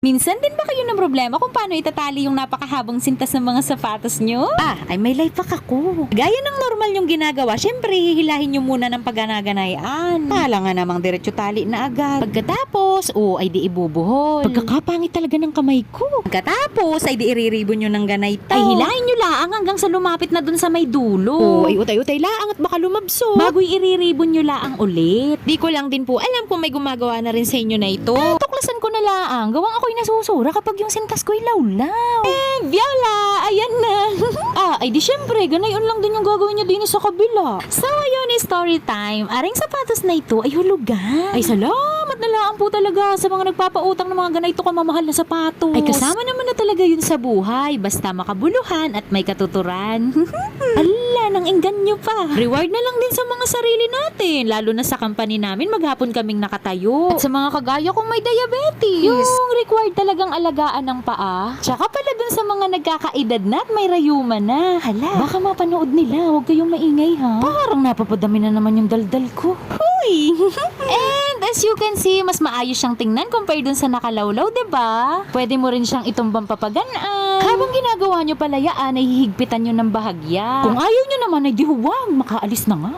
Minsan din ba kayo ng problema kung paano itatali yung napakahabang sintas ng mga sapatos nyo? Ay may life hack ako. Gaya ng normal yung ginagawa, syempre hihilahin nyo muna ng pagganaganayan. Kala nga namang diretso tali na agad. Pagkatapos, ay di ibubuhol. Pagkakapangit talaga ng kamay ko. Pagkatapos, ay di iriribon nyo ng ganay to. Ay hilahin nyo laang hanggang sa lumapit na dun sa may dulo. Ay utay-utay laang at baka lumabso. Bago iriribon nyo laang ulit. Di ko lang din po alam kung may gumagawa na rin sa inyo na ito. Tuklasan ko na laang. Gawang ako'y nasusura kapag yung sintas ko'y lawlaw. Viola! Ayan na! Ay di syempre, ganayon lang din yung gagawin nyo din sa kabila. So, ayun is story time. Aring sapatos na ito ay hulugan. Ay salamat na lang po talaga sa mga nagpapautang ng mga ganito kamamahal na sapatos. Ay kasama naman na talaga yun sa buhay. Basta makabuluhan at may katuturan. Ala, nang engganyo pa. Reward na lang din sa mga sarili natin. Lalo na sa company namin, maghapon kaming nakatayo. At sa mga kagaya kong may diabetes. Yung required talagang alagaan ng paa. Tsaka pala dun sa mga nagkakaedad na at may rayuma na. Hala, baka mapanood nila. Huwag kayong maingay ha. Parang napapadami na naman yung daldal ko. Huy! And as you can see, mas maayos siyang tingnan compare dun sa nakalawlaw, diba? Pwede mo rin siyang itumbang papaganaan. Habang ginagawa nyo palayaan, ay hihigpitan nyo ng bahagya. Kung ayaw nyo naman, ay di huwag. Makaalis na nga.